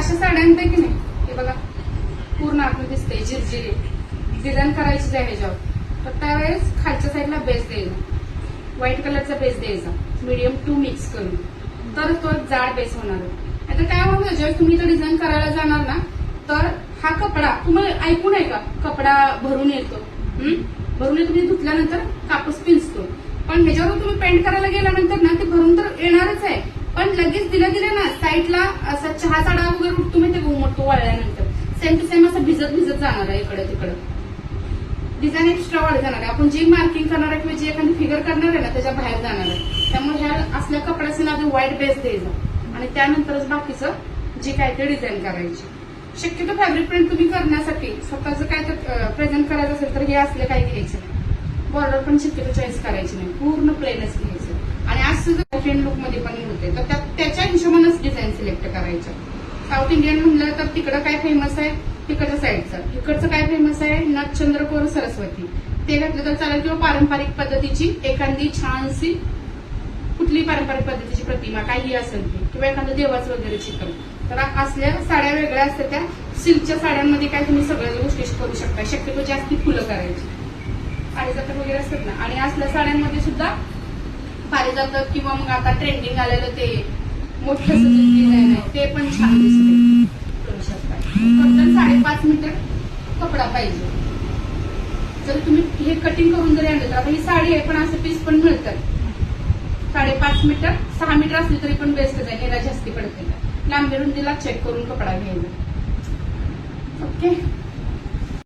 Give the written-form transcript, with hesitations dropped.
अशा साड्यांपैकी नाही, हे बघा पूर्ण आपलं दिसतंय झिरझिरी डिझाईन करायची आहे ह्याच्यावर. तर त्यावेळेस खालच्या साईडला बेस द्यायचा, व्हाईट कलरचा बेस द्यायचा मीडियम टू मिक्स करून, तर तो जाड बेस होणार आहे. आता काय होतं, जेव्हा तुम्ही इथं डिझाईन करायला जाणार ना, तर हा कपडा तुम्हाला ऐकून आहे का, कपडा भरून येतो, भरून येतो म्हणजे धुतल्यानंतर कापूस पिंचतो. पण ह्याच्यावर तुम्ही पेंट करायला गेल्यानंतर ना ते भरून तर येणारच आहे, पण लगेच दिलं ना साईडला असा चहाचा डाग वगैरे उठतो माहिती का, उमटतो वाळल्यानंतर सेम टू सेम असं भिजत भिजत जाणार आहे इकडे तिकडं, डिझाईन एक्स्ट्रा वाढ जाणार आहे. आपण जी मार्किंग करणार आहे किंवा जी एखादी फिगर करणार आहे ना त्याच्या बाहेर जाणार आहे. त्यामुळे ह्या असल्या कपड्याचे ना व्हाईट बेस द्यायचा आणि त्यानंतरच बाकीचं जे काय ते डिझाईन करायची. शक्यतो फॅब्रिक प्रिंट तुम्ही करण्यासाठी स्वतःचं काय तर प्रेझेंट करायचं असेल तर हे असले काही घ्यायचं नाही, बॉर्डर पण शक्यतो चॉईस करायची नाही, पूर्ण प्लेनच घ्यायचं. आणि आज फ्रेंड लुक मध्ये पण होते तर त्याच्या हिशोबानेच डिझाईन सिलेक्ट करायचं. साऊथ इंडियन म्हणलं तर तिकडं काय फेमस आहे, तिकडच्या साईडचं, इकडचं काय फेमस आहे, नथ चंद्रकोर सरस्वती, ते घातलं तर चालेल. किंवा पारंपरिक पद्धतीची एखादी छानशी कुठली पारंपरिक पद्धतीची प्रतिमा काही असेल ती, किंवा एखादं देवाचं वगैरे चित्र. तर असल्या साड्या वेगळ्या असतात. त्या सिल्कच्या साड्यांमध्ये काय तुम्ही सगळ्या गोष्टी करू शकता, शक्यतो जास्ती फुलं करायची, पारिजातक वगैरे असतात ना. आणि असल्या साड्यांमध्ये सुद्धा पारिजातक किंवा मग आता ट्रेंडिंग आलेलं ते मोठं डिझाईन आहे ते पण छान दिसते, करू शकता. फक्त 5.5 मीटर कपडा पाहिजे. जर तुम्ही हे कटिंग करून जरी आणलं तर, आता ही साडी आहे पण असं पीस पण मिळतात, 5.5 मीटर 6 मीटर असली तरी पण बेस्टच आहे, निरा जास्ती पडते. लांबी रुंदीला चेक करून कपडा घ्यायचा. ओके.